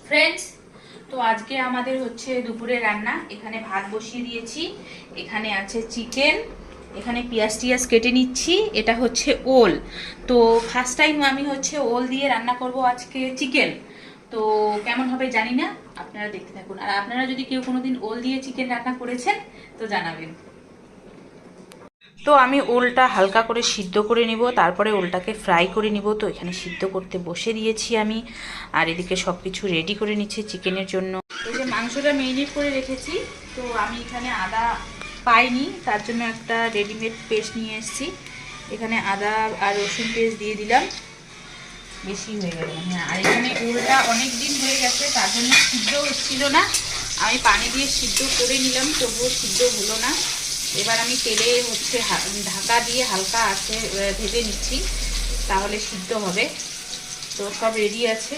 Friends, তো আজকে আমাদের হচ্ছে দুপুরে রান্না। এখানে ভাত বসিয়ে দিয়েছি, এখানে আছে চিকেন, এখানে পেঁয়াজ টিয়াজ কেটে নিচ্ছি, এটা হচ্ছে ওল। তো ফার্স্ট টাইম আমি হচ্ছে ওল দিয়ে রান্না করব আজকে চিকেন। তো কেমন হবে জানি না, আপনারা দেখতে থাকুন। আর আপনারা যদি কেউ কোনোদিন ওল দিয়ে চিকেন রান্না করেছেন তো জানাবেন। তো আমি ওলটা হালকা করে সিদ্ধ করে নিব, তারপরে ওলটাকে ফ্রাই করে নিব। তো এখানে সিদ্ধ করতে বসে দিয়েছি আমি, আর এদিকে সব কিছু রেডি করে নিচ্ছি চিকেনের জন্য। এই যে মাংসটা মেরিনেট করে রেখেছি, তো আমি এখানে আদা পাইনি, তার জন্য একটা রেডিমেড পেস্ট নিয়ে এসেছি। এখানে আদা আর রসুন পেস্ট দিয়ে দিলাম, বেশি হয়ে গেল। হ্যাঁ, আর এখানে ওলটা অনেক দিন হয়ে গেছে, তার জন্য সিদ্ধ হচ্ছিল না। আমি পানি দিয়ে সিদ্ধ করে নিলাম, তবুও সিদ্ধ হলো না। এবার আমি তেলে হচ্ছে ঢাকা দিয়ে হালকা আছে ভেজে নিচ্ছি, তাহলে সিদ্ধ হবে। তো সব রেডি আছে।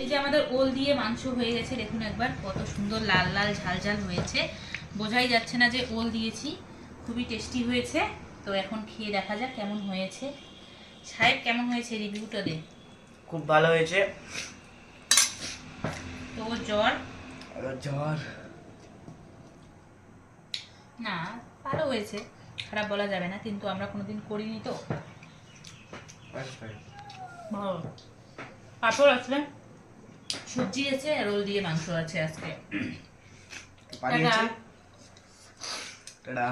এই যে আমাদের ওল দিয়ে মাংস হয়ে গেছে, দেখুন একবার কত সুন্দর লাল লাল ঝাল ঝাল হয়েছে। বোঝাই যাচ্ছে না যে ওল দিয়েছি, খুবই টেস্টি হয়েছে। তো এখন খেয়ে দেখা যাক কেমন হয়েছে। সাহেব, কেমন হয়েছে রিভিউটা দে। খুব ভালো হয়েছে। তো জ্বর জ্বর না, ভালো হয়েছে, খারাপ বলা যাবে না, কিন্তু আমরা কোনোদিন করিনি তো। ভালো। পাঁপড় আছে, সবজি আছে, রোল দিয়ে মাংস আছে আজকে। টাটা।